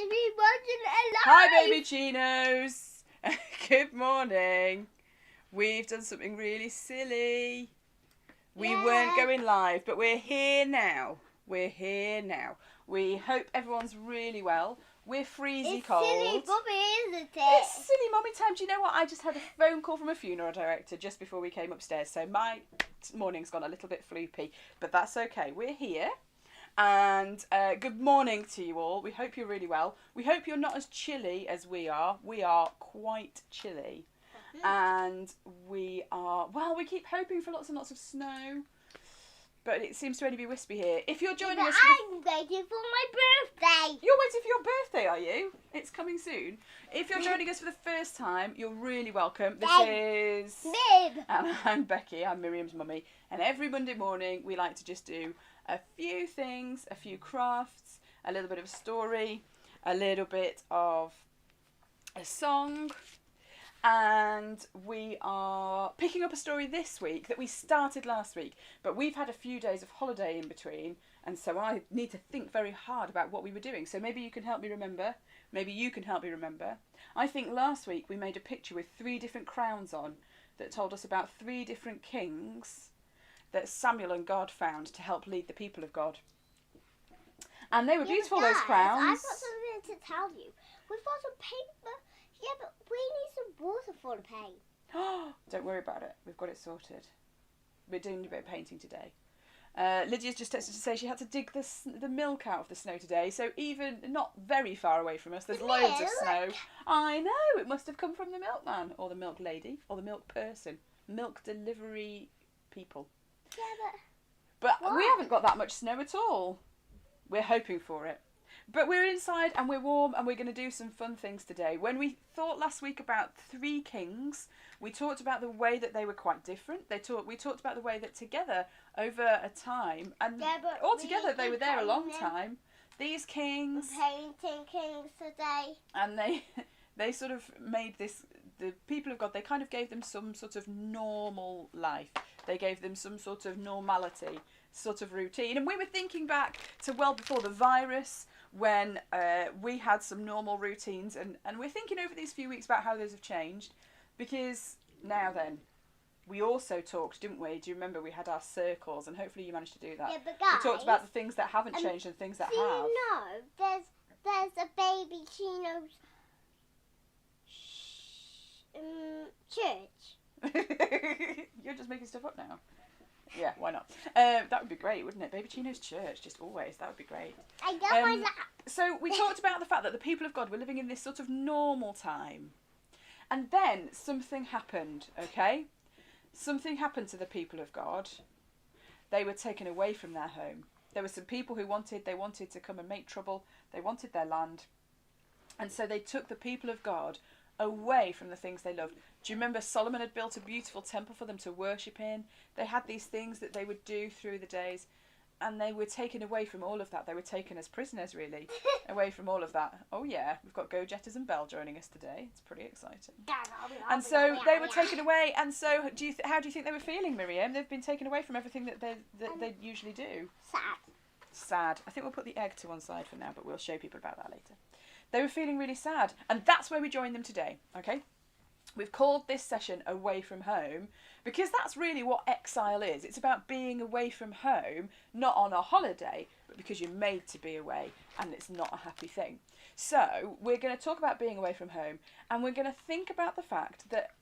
Because we wasn't alive. Hi, Babyccinos. Good morning. We've done something really silly. We weren't going live, but we're here now. We're here now. We hope everyone's really well. We're freezy cold. It's silly Bobby, isn't it? It's silly mommy time. Do you know what? I just had a phone call from a funeral director just before we came upstairs, so my morning's gone a little bit floopy, but that's okay. We're here. And good morning to you all. We hope you're really well. We hope you're not as chilly as we are. We are quite chilly. And we are, well, we keep hoping for lots and lots of snow. But it seems to only be wispy here. If you're joining us... I'm waiting for my birthday. You're waiting for your birthday, are you? It's coming soon. If you're joining us for the first time, you're really welcome. This is... Mib. And I'm Becky. I'm Miriam's mummy. And every Monday morning, we like to just do a few things, a few crafts, a little bit of a story, a little bit of a song. And we are picking up a story this week that we started last week, but we've had a few days of holiday in between, and so I need to think very hard about what we were doing. So maybe you can help me remember. Maybe you can help me remember. I think last week we made a picture with 3 different crowns on that told us about 3 different kings that Samuel and God found to help lead the people of God. And they were beautiful, those crowns. I've got something to tell you. We've got some paper. Yeah, but we need some water for the paint. Don't worry about it. We've got it sorted. We're doing a bit of painting today. Lydia's just texted to say she had to dig the milk out of the snow today, so even not very far away from us, there's loads of snow. I know, it must have come from the milkman, or the milk lady, or the milk person. Milk delivery people. Yeah, But what? we haven't got that much snow at all. We're hoping for it. But we're inside and we're warm and we're going to do some fun things today. When we thought last week about 3 kings, we talked about the way that they were quite different. We talked about the way that together over a time, and all together they were there a long time. These kings... We're painting kings today. And they sort of made this... The people of God, they kind of gave them some sort of normal life. They gave them some sort of normality, sort of routine. And we were thinking back to well before the virus, when we had some normal routines, and we're thinking over these few weeks about how those have changed, because now then, we also talked, didn't we? Do you remember we had our circles, and hopefully you managed to do that. Yeah, but guys, we talked about the things that haven't changed and things that have. You know, there's a Babyccinos church. You're just making stuff up now. Yeah, why not? That would be great, wouldn't it? Babyccinos church, just always. That would be great. I got my lap. So we talked about the fact that the people of God were living in this sort of normal time. And then something happened, okay? Something happened to the people of God. They were taken away from their home. There were some people who wanted to come and make trouble. They wanted their land. And so they took the people of God away from the things they loved. Do you remember Solomon had built a beautiful temple for them to worship in? They had these things that they would do through the days, and they were taken away from all of that. They were taken as prisoners, really, away from all of that. Oh yeah, we've got Go Jetters and Belle joining us today. It's pretty exciting. And so they were taken away, and so how do you think they were feeling, Miriam? They've been taken away from everything that they usually do. Sad. I think we'll put the egg to one side for now, but we'll show people about that later. They were feeling really sad, and that's where we join them today, okay? We've called this session Away from Home because that's really what exile is. It's about being away from home, not on a holiday, but because you're made to be away, and it's not a happy thing. So we're going to talk about being away from home, and we're going to think about the fact that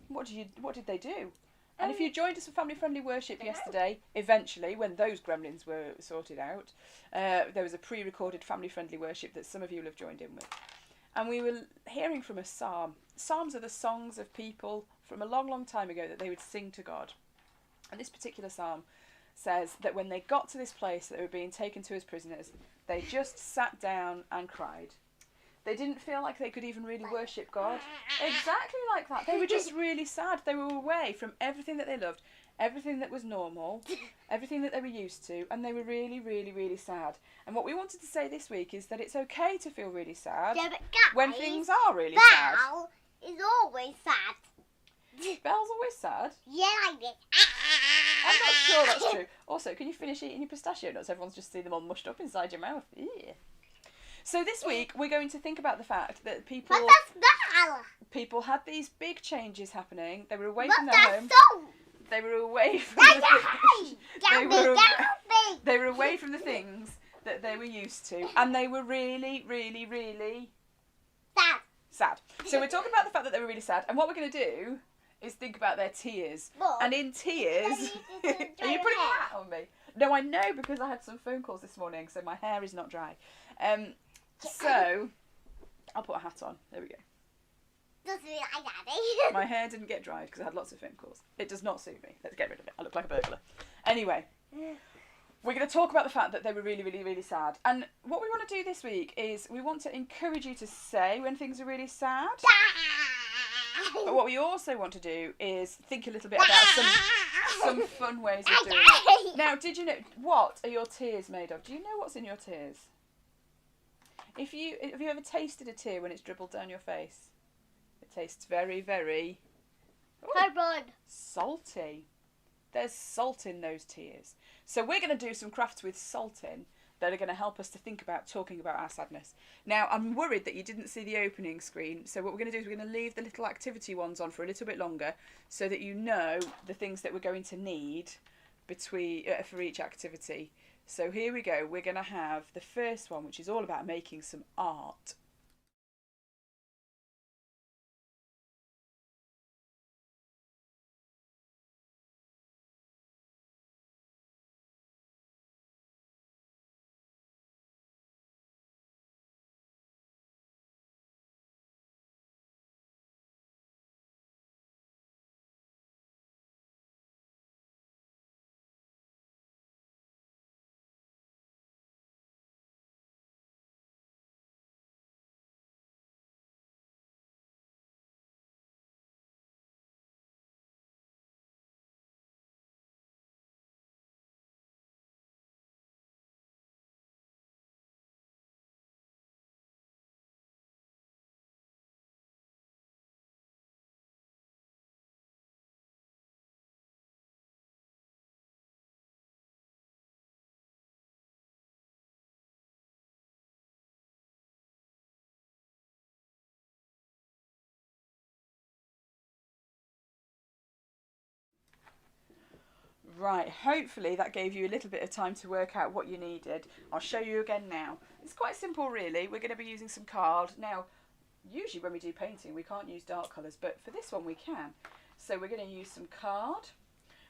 what did they do? And if you joined us for Family Friendly Worship yesterday, eventually, when those gremlins were sorted out, there was a pre-recorded Family Friendly Worship that some of you will have joined in with. And we were hearing from a psalm. Psalms are the songs of people from a long, long time ago that they would sing to God. And this particular psalm says that when they got to this place that they were being taken to as prisoners, they just sat down and cried. They didn't feel like they could even really worship God. Exactly like that. They were just really sad. They were away from everything that they loved, everything that was normal, everything that they were used to, and they were really, really, really sad. And what we wanted to say this week is that it's okay to feel really sad when things are really sad. Belle is always sad. Belle's always sad? Yeah, like this. I'm not sure that's true. Also, can you finish eating your pistachio nuts? Everyone's just seen them all mushed up inside your mouth. Ew. So this week we're going to think about the fact that people had these big changes happening. They were away from their home. They were away from they were away from the things that they were used to, and they were really, really, really sad. So we're talking about the fact that they were really sad, and what we're going to do is think about their tears. And in tears, are you putting a hat on me? No, I know, because I had some phone calls this morning, so my hair is not dry. So I'll put a hat on. There we go. Doesn't it like Daddy? My hair didn't get dried because I had lots of phone calls. It does not suit me. Let's get rid of it. I look like a burglar. Anyway, we're going to talk about the fact that they were really, really, really sad. And what we want to do this week is we want to encourage you to say when things are really sad. But what we also want to do is think a little bit about some fun ways of doing it. Now, did you know, what are your tears made of? Do you know what's in your tears? Have you ever tasted a tear when it's dribbled down your face? It tastes very, very salty. There's salt in those tears. So we're going to do some crafts with salt in that are going to help us to think about talking about our sadness. Now, I'm worried that you didn't see the opening screen, so what we're going to do is we're going to leave the little activity ones on for a little bit longer so that you know the things that we're going to need for each activity. So here we go. We're going to have the first one, which is all about making some art. Right, hopefully that gave you a little bit of time to work out what you needed. I'll show you again now. It's quite simple really. We're going to be using some card. Now, usually when we do painting we can't use dark colours, but for this one we can. So we're going to use some card.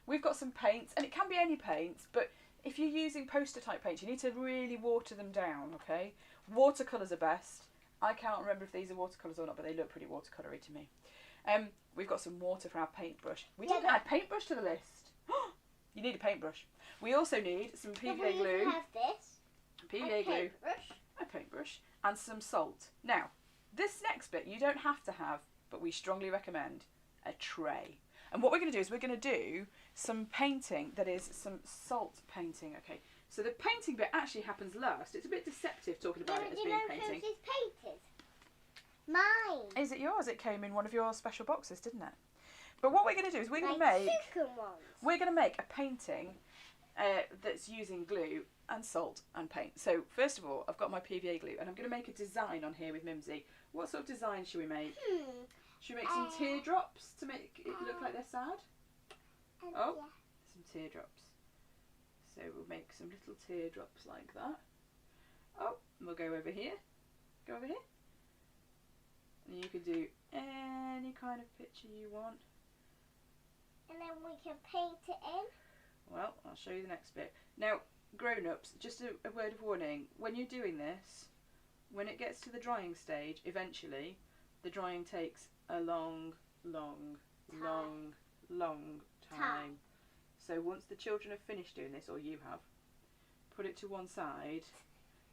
We've got some paints, and it can be any paints, but if you're using poster type paints you need to really water them down, okay? Watercolours are best. I can't remember if these are watercolours or not, but they look pretty watercolory to me. We've got some water for our paintbrush. We didn't add paintbrush to the list. You need a paintbrush. We also need some PVA glue. Have this. PVA glue. A paintbrush. And some salt. Now, this next bit you don't have to have, but we strongly recommend a tray. And what we're going to do is we're going to do some painting that is some salt painting. Okay, so the painting bit actually happens last. It's a bit deceptive talking about it as being painting. Whose painted? Mine. Is it yours? It came in one of your special boxes, didn't it? But what we're going to do is we're going to make a painting that's using glue and salt and paint. So first of all, I've got my PVA glue and I'm going to make a design on here with Mimsy. What sort of design should we make? Should we make some teardrops to make it look like they're sad? Oh, some teardrops. So we'll make some little teardrops like that. Oh, and we'll go over here. Go over here. And you can do any kind of picture you want. And then we can paint it in. Well, I'll show you the next bit. Now, grown-ups, just a word of warning. When you're doing this, when it gets to the drying stage, eventually, the drying takes a long time. So once the children have finished doing this, or you have, put it to one side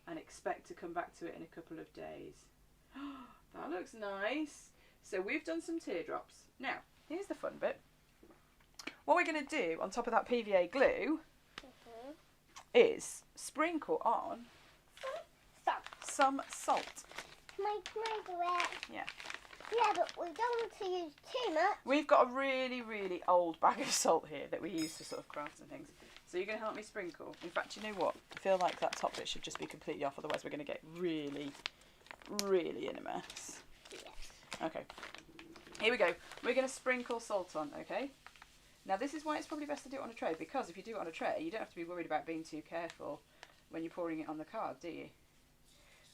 and expect to come back to it in a couple of days. That looks nice. So we've done some teardrops. Now, here's the fun bit. What we're going to do on top of that PVA glue is sprinkle on some salt. Can I do it? Yeah. Yeah, but we don't want to use too much. We've got a really, really old bag of salt here that we use for sort of crafts and things. So you're going to help me sprinkle. In fact, you know what? I feel like that top bit should just be completely off, otherwise we're going to get really, really in a mess. Yes. Okay. Here we go. We're going to sprinkle salt on, okay? Now this is why it's probably best to do it on a tray, because if you do it on a tray, you don't have to be worried about being too careful when you're pouring it on the card, do you?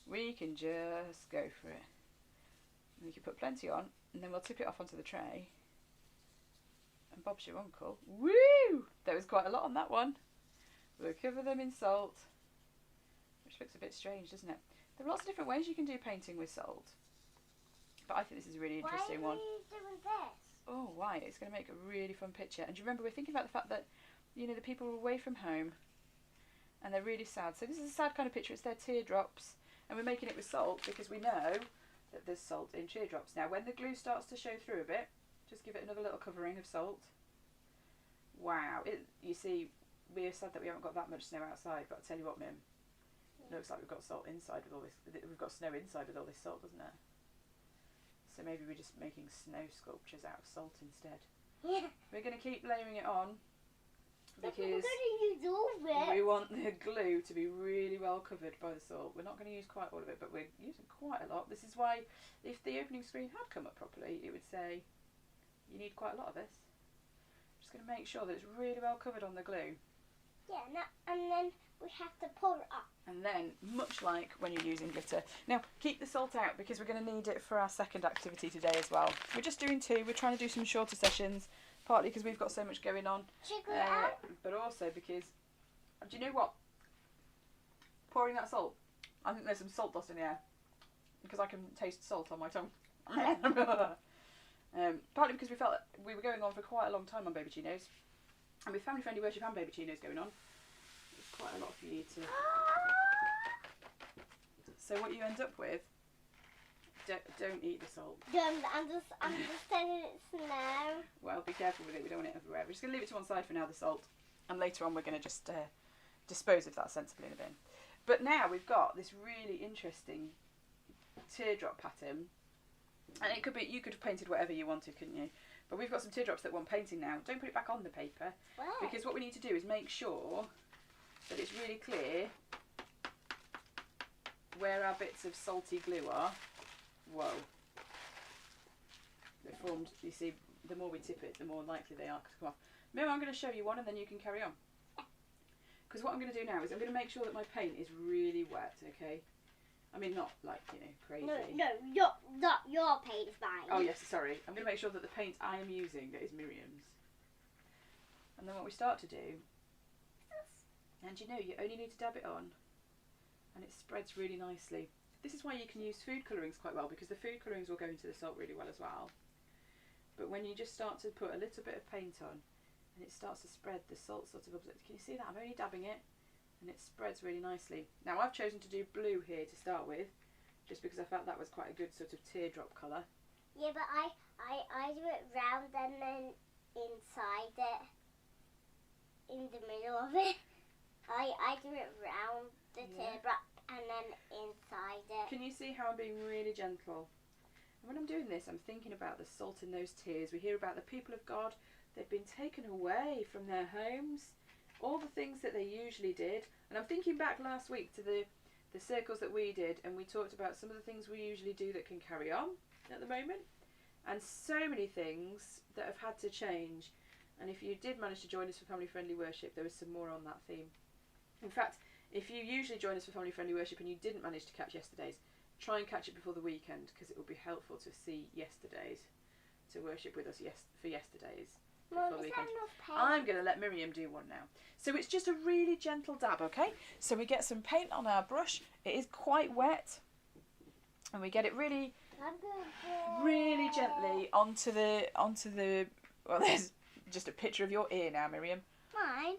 We can just go for it. And you can put plenty on, and then we'll tip it off onto the tray. And Bob's your uncle. Woo! There was quite a lot on that one. We'll cover them in salt, which looks a bit strange, doesn't it? There are lots of different ways you can do painting with salt, but I think this is a really interesting one. Why are you doing this? Oh, why? It's going to make a really fun picture. And do you remember, we're thinking about the fact that, you know, the people are away from home and they're really sad. So this is a sad kind of picture. It's their teardrops, and we're making it with salt because we know that there's salt in teardrops. Now, when the glue starts to show through a bit, just give it another little covering of salt. Wow. You see, we're sad that we haven't got that much snow outside, but I'll tell you what, Mim, it looks like we've got salt inside with all this. We've got snow inside with all this salt, doesn't it? So maybe we're just making snow sculptures out of salt instead. Yeah. We're going to keep layering it on because we're going to use all of it. we want the glue to be really well covered by the salt. We're not going to use quite all of it, but we're using quite a lot. This is why, if the opening screen had come up properly, it would say, you need quite a lot of this. I'm just going to make sure that it's really well covered on the glue. Yeah, and then we have to pour it up. And then, much like when you're using glitter. Now, keep the salt out because we're going to need it for our second activity today as well. We're just doing 2. We're trying to do some shorter sessions, partly because we've got so much going on. But also because, do you know what? Pouring that salt, I think there's some salt dust in the air because I can taste salt on my tongue. Partly because we felt that we were going on for quite a long time on Babyccinos, and with Family Friendly Worship and Babyccinos going on, there's quite a lot for you to. So what you end up with, don't eat the salt. I'm just letting it snow. Well, be careful with it. We don't want it everywhere. We're just going to leave it to one side for now, the salt, and later on we're going to just dispose of that sensibly in a bin. But now we've got this really interesting teardrop pattern, and it could be, you could have painted whatever you wanted, couldn't you? But we've got some teardrops that want painting now. Don't put it back on the paper, because what we need to do is make sure that it's really clear where our bits of salty glue are. Whoa. They're formed, you see, the more we tip it, the more likely they are to come off. Maybe I'm going to show you one and then you can carry on. Because what I'm going to do now is I'm going to make sure that my paint is really wet, okay? I mean, not like, you know, crazy. No, not your paint is mine. Oh yes, sorry. I'm going to make sure that the paint I am using is Miriam's. And then what we start to do, and you know, you only need to dab it on, and it spreads really nicely. This is why you can use food colourings quite well, because the food colourings will go into the salt really well as well. But when you just start to put a little bit of paint on, and it starts to spread, the salt sort of absorbs. Can you see that? I'm only dabbing it, and it spreads really nicely. Now I've chosen to do blue here to start with, just because I felt that was quite a good sort of teardrop colour. Yeah, but I do it round and then inside it, in the middle of it. I do it round the teardrop and then inside it. Can you see how I'm being really gentle? And when I'm doing this, I'm thinking about the salt in those tears. We hear about the people of God. They've been taken away from their homes, all the things that they usually did. And I'm thinking back last week to the circles that we did, and we talked about some of the things we usually do that can carry on at the moment, and so many things that have had to change. And if you did manage to join us for Family Friendly Worship, there was some more on that theme. In fact, if you usually join us for Family Friendly Worship and you didn't manage to catch yesterday's, try and catch it before the weekend, because it will be helpful to see yesterday's, to worship with us for yesterday's. Mum, before the is that weekend. enough paint? I'm going to let Miriam do one now. So it's just a really gentle dab, okay? So we get some paint on our brush. It is quite wet, and we get it really, really gently onto the. Well, there's just a picture of your ear now, Miriam. Mine?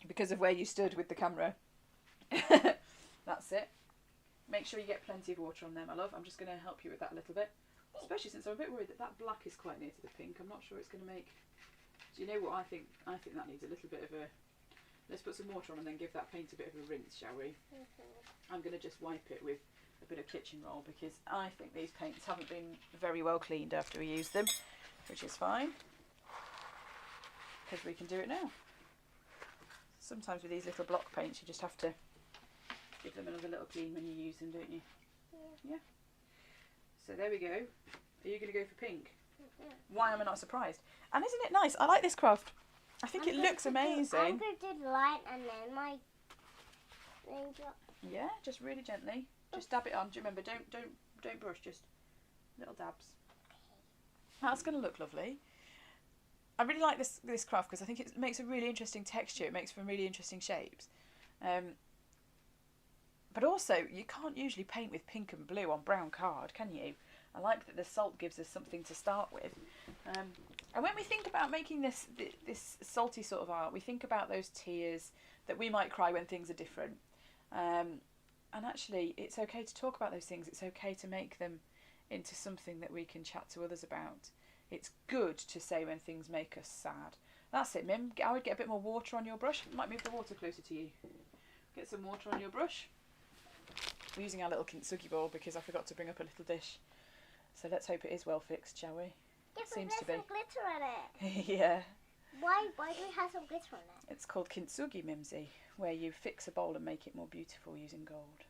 Because of where you stood with the camera. That's it. Make sure you get plenty of water on there, my love. I'm just going to help you with that a little bit. Especially since I'm a bit worried that black is quite near to the pink. I'm not sure it's going to make... Do you know what I think? I think that needs a little bit of a... Let's put some water on and then give that paint a bit of a rinse, shall we? I'm going to just wipe it with a bit of kitchen roll, because I think these paints haven't been very well cleaned after we use them, which is fine, because we can do it now. Sometimes with these little block paints you just have to give them another little clean when you use them, don't you? Yeah. So there we go. Are you going to go for pink? Why am I not surprised? And isn't it nice? I like this craft. I think it looks amazing. I'm going to do the line and then my raindrop. Yeah, just really gently. Just dab it on. Do you remember? Don't brush. Just little dabs. That's going to look lovely. I really like this craft because I think it makes a really interesting texture. It makes for really interesting shapes. But also, you can't usually paint with pink and blue on brown card, can you? I like that the salt gives us something to start with. And when we think about making this salty sort of art, we think about those tears that we might cry when things are different. And actually, it's okay to talk about those things. It's okay to make them into something that we can chat to others about. It's good to say when things make us sad. That's it, Mim. I would get a bit more water on your brush. Might move the water closer to you. Get some water on your brush. We're using our little kintsugi bowl because I forgot to bring up a little dish. So let's hope it is well fixed, shall we? Yeah, Seems to be. Some glitter on it. Yeah. Why do we have some glitter on it? It's called kintsugi, Mimsy, where you fix a bowl and make it more beautiful using gold.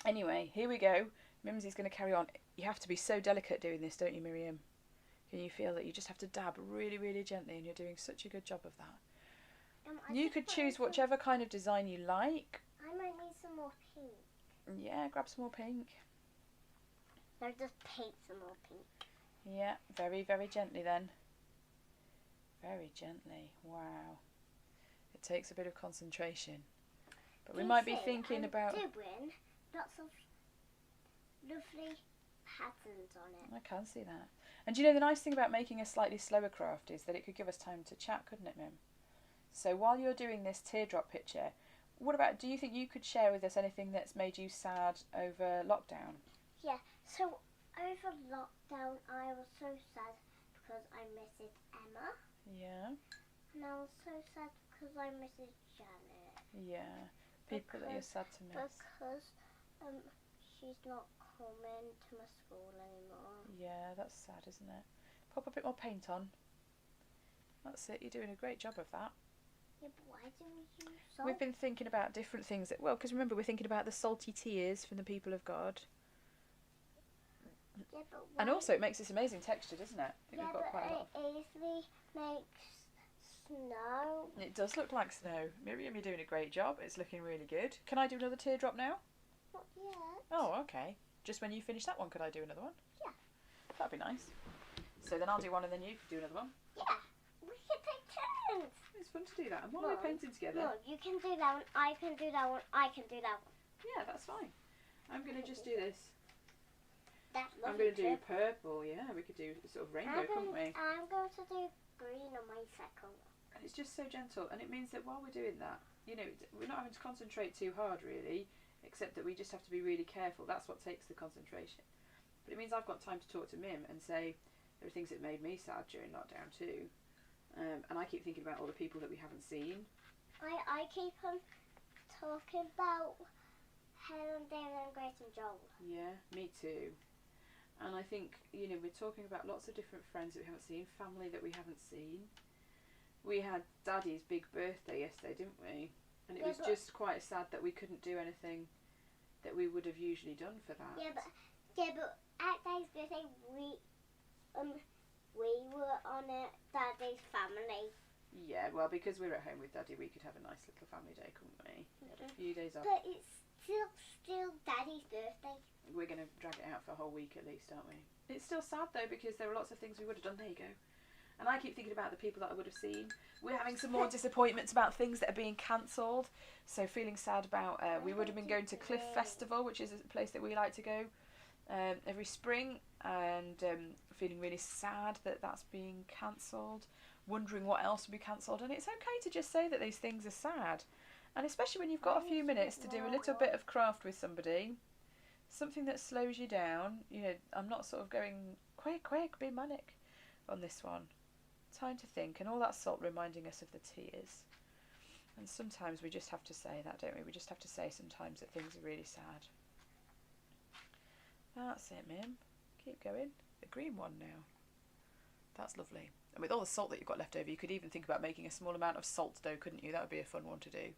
Anyway, here we go. Mimsy's going to carry on. You have to be so delicate doing this, don't you, Miriam? Can you feel that you just have to dab really, really gently, and you're doing such a good job of that? You could choose whichever kind of design you like. I might need some more pink. Yeah, grab some more pink. No, just paint some more pink. Yeah, very, very gently then. Very gently. Wow. It takes a bit of concentration. But we might be thinking about... I'm doing lots of lovely patterns on it. I can see that. And do you know the nice thing about making a slightly slower craft is that it could give us time to chat, couldn't it, Mim? So while you're doing this teardrop picture, do you think you could share with us anything that's made you sad over lockdown? Yeah, so over lockdown I was so sad because I missed Emma. Yeah. And I was so sad because I missed Janet. Yeah, people that you're sad to miss. Because she's not coming to my school anymore. Yeah, that's sad, isn't it? Pop a bit more paint on. That's it, you're doing a great job of that. Yeah, but why do we use salt? We've been thinking about different things. Because remember, we're thinking about the salty tears from the people of God. Yeah, but why? And also, it makes this amazing texture, doesn't it? I think we've got quite a lot. It easily makes snow. It does look like snow. Miriam, you're doing a great job. It's looking really good. Can I do another teardrop now? Not yet. Oh, okay. Just when you finish that one, could I do another one? Yeah. That'd be nice. So then I'll do one and then you could do another one. Yeah. We can take turns. It's fun to do that. And while we're painting together... No, you can do that one, I can do that one, I can do that one. Yeah, that's fine. I'm going to just do this. That's I'm going to do purple, yeah. We could do sort of rainbow, couldn't we? I'm going to do green on my second one. And it's just so gentle. And it means that while we're doing that, you know, we're not having to concentrate too hard, really, except that we just have to be really careful. That's what takes the concentration. But it means I've got time to talk to Mim and say, there are things that made me sad during lockdown too. And I keep thinking about all the people that we haven't seen. I keep on talking about Helen, David and Grace and Joel. Yeah, me too. And I think, you know, we're talking about lots of different friends that we haven't seen, family that we haven't seen. We had Daddy's big birthday yesterday, didn't we? And it was just quite sad that we couldn't do anything that we would have usually done for that. Yeah, but at Daddy's birthday we were on Daddy's family. Yeah, well, because we're at home with Daddy, we could have a nice little family day, couldn't we? A few days off. But it's still Daddy's birthday. We're going to drag it out for a whole week at least, aren't we? It's still sad though, because there are lots of things we would have done. There you go. And I keep thinking about the people that I would have seen. We're having some more disappointments about things that are being cancelled. So feeling sad about, we would have been going to Cliff Festival, which is a place that we like to go every spring, and feeling really sad that that's being cancelled, wondering what else will be cancelled. And it's okay to just say that these things are sad. And especially when you've got a few minutes to do a little bit of craft with somebody, something that slows you down. You know, I'm not sort of going, quick, be manic on this one. Time to think, and all that salt reminding us of the tears. And sometimes we just have to say that, don't we? We just have to say sometimes that things are really sad. That's it, Mim. Keep going. The green one now. That's lovely. And with all the salt that you've got left over, you could even think about making a small amount of salt dough, couldn't you? That would be a fun one to do.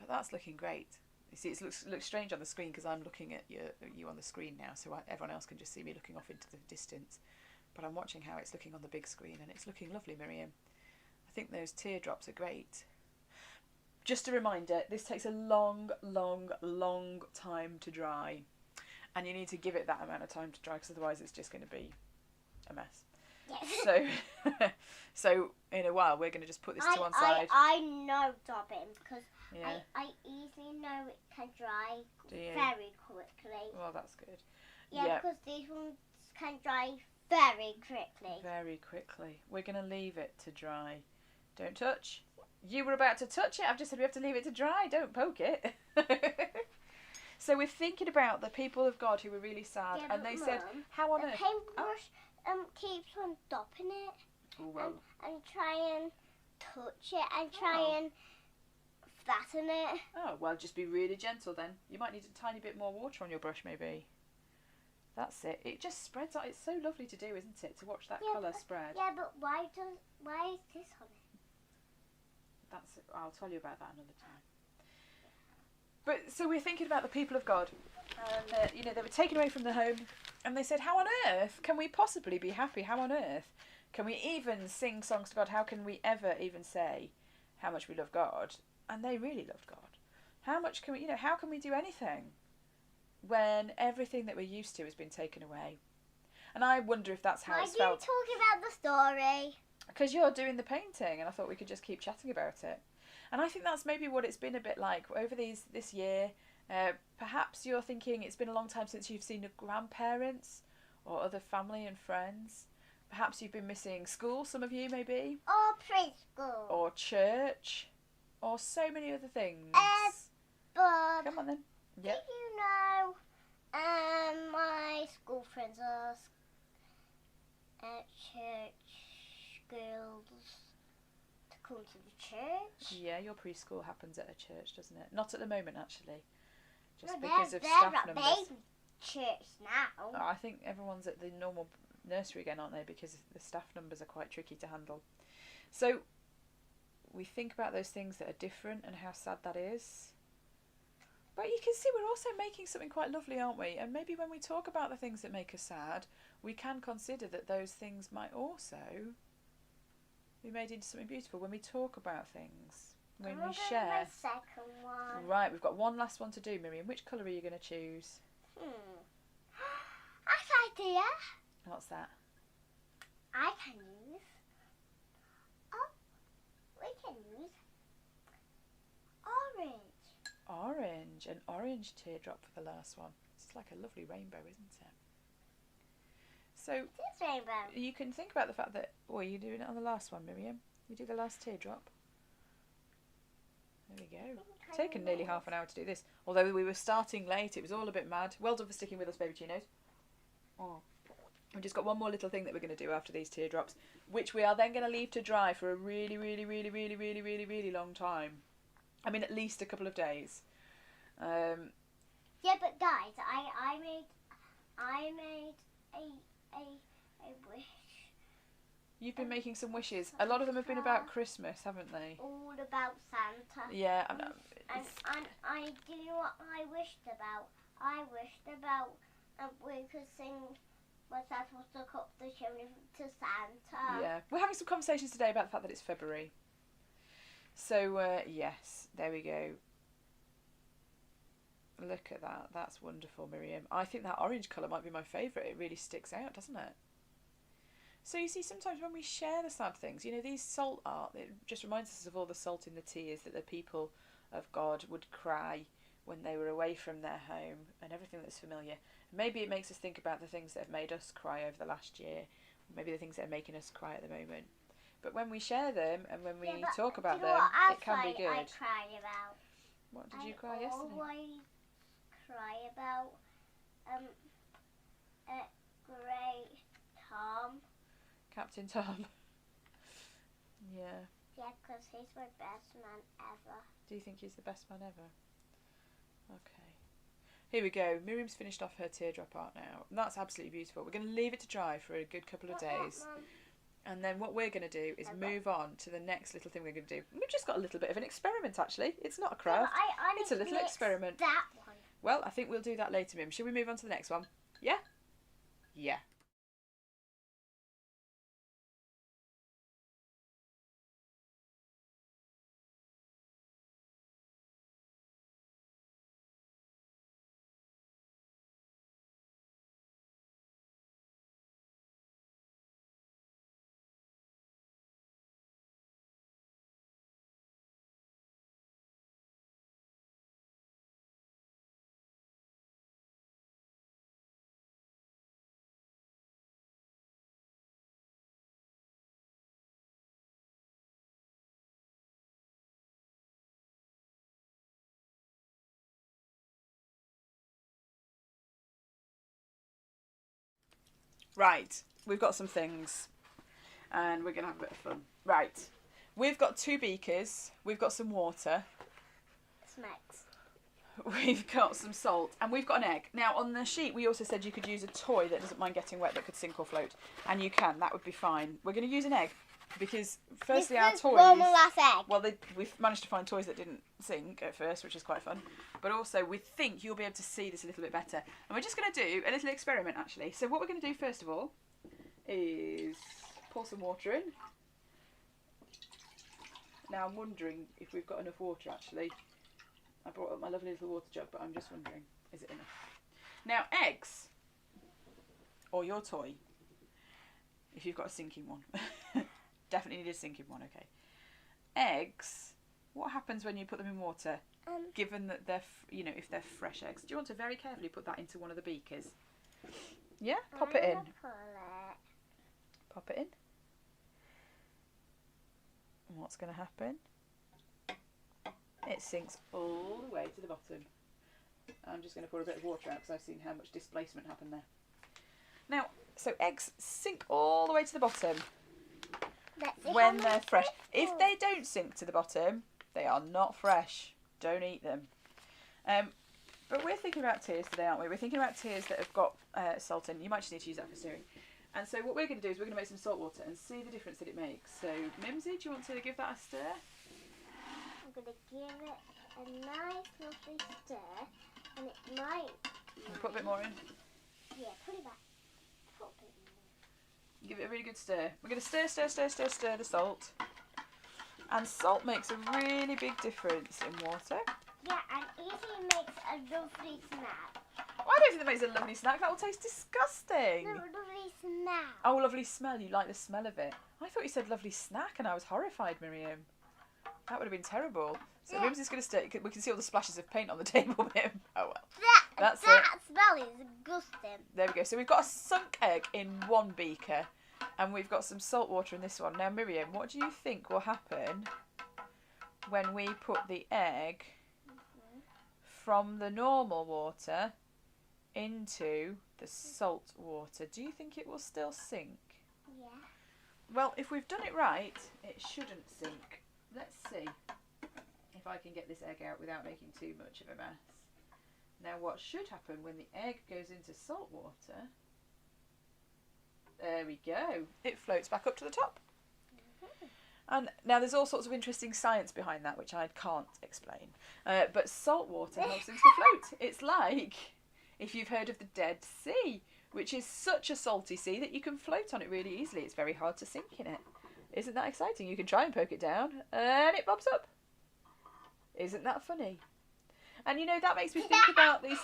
But that's looking great. You see, it looks strange on the screen because I'm looking at you on the screen now, so everyone else can just see me looking off into the distance. But I'm watching how it's looking on the big screen, and it's looking lovely, Miriam. I think those teardrops are great. Just a reminder, this takes a long, long, long time to dry. And you need to give it that amount of time to dry, because otherwise it's just going to be a mess. Yes. So in a while we're going to just put this to one side. I know Dobbin, because Yeah. I easily know it can dry Do you? very quickly. Well, that's good. Yeah, because these ones can dry very quickly. Very quickly. We're going to leave it to dry. Don't touch. You were about to touch it. I've just said we have to leave it to dry. Don't poke it. So we're thinking about the people of God who were really sad, Yeah, and they but said, Mum, how on the earth? paintbrush keeps on dopping it Oh, well. and try and touch it and try and flatten it. Oh, well, just be really gentle then. You might need a tiny bit more water on your brush, maybe. That's it. It just spreads out. It's so lovely to do, isn't it? To watch that colour spread. Yeah, but why is this on it? I'll tell you about that another time. But so we're thinking about the people of God, and they were taken away from the home, and they said, how on earth can we possibly be happy? How on earth can we even sing songs to God? How can we ever even say how much we love God? And they really loved God. How much can we, how can we do anything when everything that we're used to has been taken away? And I wonder if that's how it's felt. Why are you talking about the story? Because you're doing the painting, and I thought we could just keep chatting about it. And I think that's maybe what it's been a bit like over this year. Perhaps you're thinking it's been a long time since you've seen your grandparents or other family and friends. Perhaps you've been missing school, some of you maybe. Or preschool. Or church. Or so many other things. But Come on then. Yep. do you know my school friends are at church girls to come to the church? Yeah, your preschool happens at a church, doesn't it? Not at the moment, actually. Just No, because of they're staff at numbers. baby church now. I think everyone's at the normal nursery again, aren't they? Because the staff numbers are quite tricky to handle. So we think about those things that are different and how sad that is. But you can see we're also making something quite lovely, aren't we? And maybe when we talk about the things that make us sad, we can consider that those things might also be made into something beautiful when we talk about things, when we share. My second one. Right, we've got one last one to do, Miriam. Which colour are you going to choose? That's idea. What's that? I can use. Oh, we can use orange. Orange. An orange teardrop for the last one. It's like a lovely rainbow, isn't it? So This rainbow. you can think about the fact that, you're doing it on the last one, Miriam. You do the last teardrop. There we go. It's taken nearly half an hour to do this. Although we were starting late, it was all a bit mad. Well done for sticking with us, Babyccinos. Oh. We've just got one more little thing that we're going to do after these teardrops, which we are then going to leave to dry for a really, really, really, really, really, really, really long time. I mean, at least a couple of days. Yeah, but guys, I made a wish. You've been making some wishes. A lot of them have been about Christmas, haven't they? All about Santa. Yeah, And I do you know what I wished about? I wished about we could sing was I supposed to cut the chimney to Santa. Yeah, we're having some conversations today about the fact that it's February. So, yes, there we go. Look at that. That's wonderful, Miriam. I think that orange colour might be my favourite. It really sticks out, doesn't it? So you see, sometimes when we share the sad things, these salt art, it just reminds us of all the salt in the tears that the people of God would cry when they were away from their home and everything that's familiar. Maybe it makes us think about the things that have made us cry over the last year. Maybe the things that are making us cry at the moment. But when we share them and when we talk about them, it can be good. I cried about. What did you cry yesterday? I always cry about Great Tom. Captain Tom. Yeah. Yeah, because he's my best man ever. Do you think he's the best man ever? Okay. Here we go. Miriam's finished off her teardrop art now. And that's absolutely beautiful. We're going to leave it to dry for a good couple of days. And then what we're going to do is move on to the next little thing we're going to do. We've just got a little bit of an experiment, actually. It's not a craft. It's a little experiment. That one. Well, I think we'll do that later, Mim. Shall we move on to the next one? Yeah? Yeah. Right, we've got some things and we're going to have a bit of fun. Right, we've got 2 beakers, we've got some water, Smacks. we've got some salt, and we've got an egg. Now on the sheet we also said you could use a toy that doesn't mind getting wet, that could sink or float, and you can, that would be fine. We're going to use an egg because firstly our toys, one last egg. well we've managed to find toys that didn't sink at first, which is quite fun, but also we think you'll be able to see this a little bit better, and we're just going to do a little experiment actually. So what we're going to do first of all is pour some water in. Now I'm wondering if we've got enough water actually. I brought up my lovely little water jug, but I'm just wondering, is it enough? Now eggs, or your toy, if you've got a sinking one. Definitely need a sinking one, okay. Eggs, what happens when you put them in water? Given that they're, if they're fresh eggs. Do you want to very carefully put that into one of the beakers? Yeah, pop it in. Pop it in. And what's going to happen? It sinks all the way to the bottom. I'm just going to pour a bit of water out because I've seen how much displacement happened there. Now, so eggs sink all the way to the bottom when they're fresh. If they don't sink to the bottom, they are not fresh. Don't eat them. But we're thinking about tears today, aren't we? We're thinking about tears that have got salt in. You might just need to use that for stirring. And so what we're going to do is we're going to make some salt water and see the difference that it makes. So, Mimsy, do you want to give that a stir? I'm going to give it a nice, lovely stir, and it might... Put a bit more in. Yeah, put it back. Put a bit more. Give it a really good stir. We're going to stir the salt. And salt makes a really big difference in water. Yeah, and it makes a lovely snack. Well, I don't think that makes a lovely snack. That will taste disgusting. No, lovely snack. Oh, lovely smell. You like the smell of it. I thought you said lovely snack and I was horrified, Miriam. That would have been terrible. So yeah. Mimsy's going to stir. We can see all the splashes of paint on the table, Mim. Oh, well. That's that it. smell is disgusting. There we go. So we've got a sunk egg in one beaker and we've got some salt water in this one. Now, Miriam, what do you think will happen when we put the egg from the normal water into the salt water? Do you think it will still sink? Yeah. Well, if we've done it right, it shouldn't sink. Let's see if I can get this egg out without making too much of a mess. Now, what should happen when the egg goes into salt water? There we go. It floats back up to the top. And now there's all sorts of interesting science behind that, which I can't explain. But salt water helps things to float. It's like if you've heard of the Dead Sea, which is such a salty sea that you can float on it really easily. It's very hard to sink in it. Isn't that exciting? You can try and poke it down and it bobs up. Isn't that funny? And that makes me think about these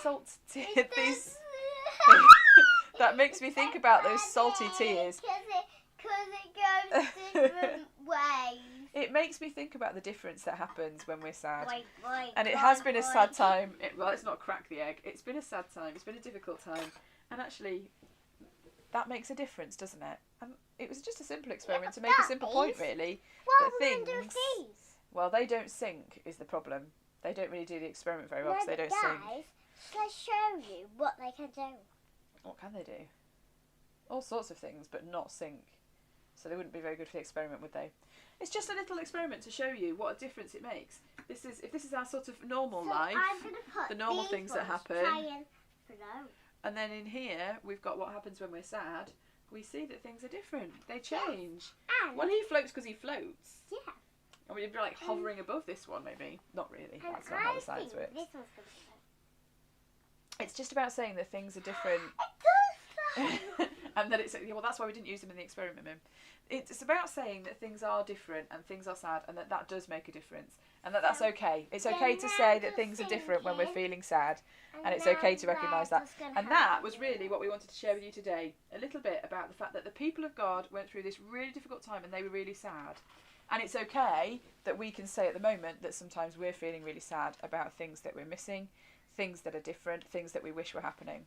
that makes me think about those salty tears. Because it goes different ways. It makes me think about the difference that happens when we're sad. And it Wait, has been a sad time. Well, let's not crack the egg. It's been a sad time. It's been a difficult time. And actually, that makes a difference, doesn't it? And it was just a simple experiment to make a simple point, really. What are we going to do with these? Well, they don't sink is the problem. They don't really do the experiment very well because they don't sink. Let's show you what they can do. What can they do? All sorts of things, but not sink. So they wouldn't be very good for the experiment, would they? It's just a little experiment to show you what a difference it makes. If this is our sort of normal life, I'm gonna put the normal things that happen. Try and float. And then in here, we've got what happens when we're sad. we see that things are different. They change. And Well, he floats because he floats. yeah. And we'd be like hovering above this one, maybe. Not really. And That's not how I the science think works. this one's gonna be It's just about saying that things are different. And that it's, well, that's why we didn't use them in the experiment, Mim. It's about saying that things are different and things are sad, and that does make a difference, and that's okay. It's okay to say that things are different when we're feeling sad, and it's okay to recognise that. And that was really what we wanted to share with you today, a little bit about the fact that the people of God went through this really difficult time and they were really sad. And it's okay that we can say at the moment that sometimes we're feeling really sad about things that we're missing, things that are different, things that we wish were happening.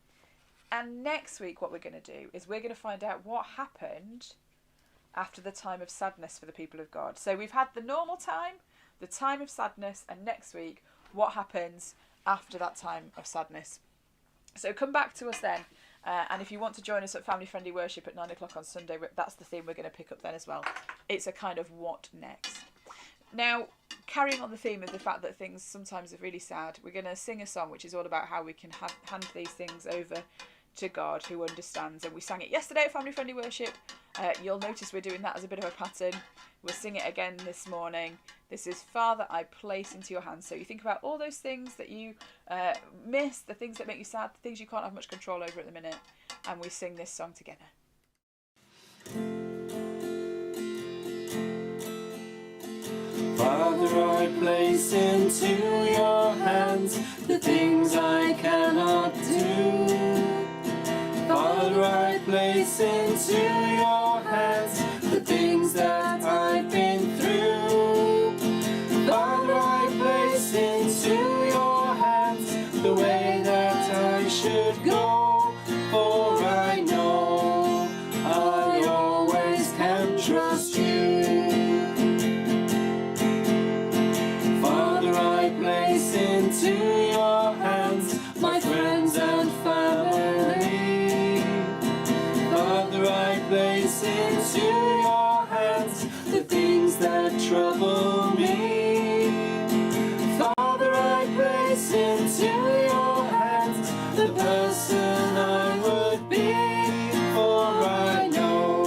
And next week what we're going to do is we're going to find out what happened after the time of sadness for the people of God. So we've had the normal time, the time of sadness, and next week what happens after that time of sadness. So come back to us then. And if you want to join us at Family Friendly Worship at 9 o'clock on Sunday, that's the theme we're going to pick up then as well. It's a kind of what next. Now, carrying on the theme of the fact that things sometimes are really sad, we're going to sing a song which is all about how we can hand these things over to God who understands. And we sang it yesterday at Family Friendly Worship. You'll notice we're doing that as a bit of a pattern. We'll sing it again this morning. This is Father, I place into your hands. So you think about all those things that you miss, the things that make you sad, the things you can't have much control over at the minute. And we sing this song together. Father, I place into your hands the things I cannot do. Father, I place into your hands the things that I've been through. Father, I place into your hands the way that I should go. For I know I always can trust you. Father, I place into your hands my friends and family. Father, I place into your hands the things that trouble me. Father, I place into your hands the person I would be. For I know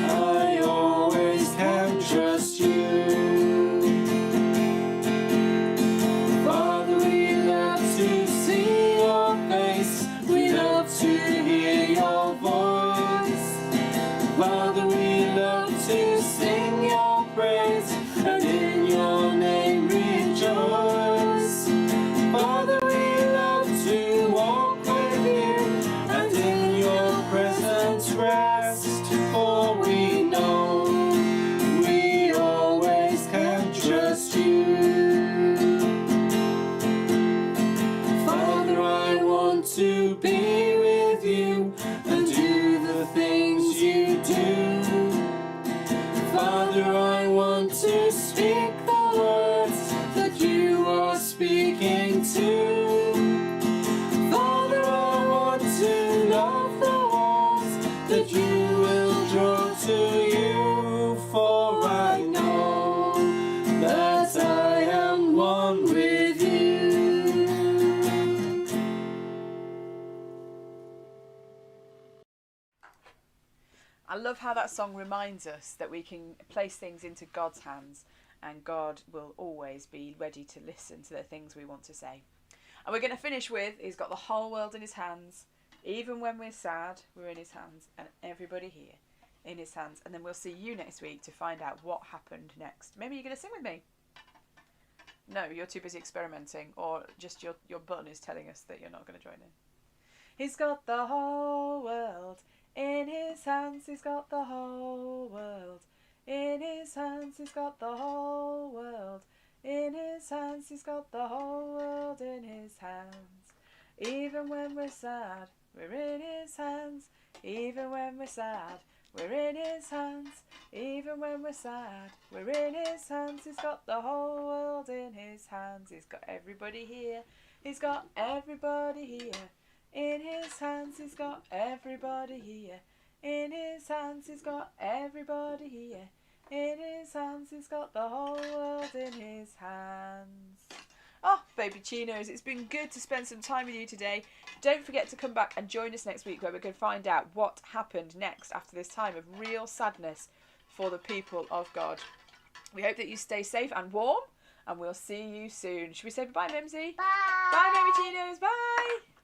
I always can trust you. Father, we love to see your face, we love to hear your voice. Father, we love to sing your praise, and in your name rejoice. Father, we love to walk with you, and in your presence rest. For we know we always can trust you. Father, I want to be with you and do the things you do. Father, I want to speak the words that you are speaking to. Father, I want to love the ones that you will draw to you. For I know that I am one with you. I love how that song reminds us that we can place things into God's hands and God will always be ready to listen to the things we want to say. And we're going to finish with, he's got the whole world in his hands. Even when we're sad, we're in his hands, and everybody here in his hands. And then we'll see you next week to find out what happened next. Maybe you're going to sing with me. No, you're too busy experimenting, or just your button is telling us that you're not going to join in. He's got the whole world in his hands, he's got the whole world in his hands, he's got the whole world in his hands, he's got the whole world in his hands. Even when we're sad, we're in his hands. Even when we're sad, we're in his hands. Even when we're sad, we're in his hands. He's got the whole world in his hands. He's got everybody here. He's got everybody here. In his hands, he's got everybody here. In his hands, he's got everybody here. In his hands, he's got the whole world in his hands. Oh, Babyccinos. It's been good to spend some time with you today. Don't forget to come back and join us next week where we're going to find out what happened next after this time of real sadness for the people of God. We hope that you stay safe and warm, and we'll see you soon. Should we say bye-bye, Mimsy? Bye. Bye, Babyccinos. Bye.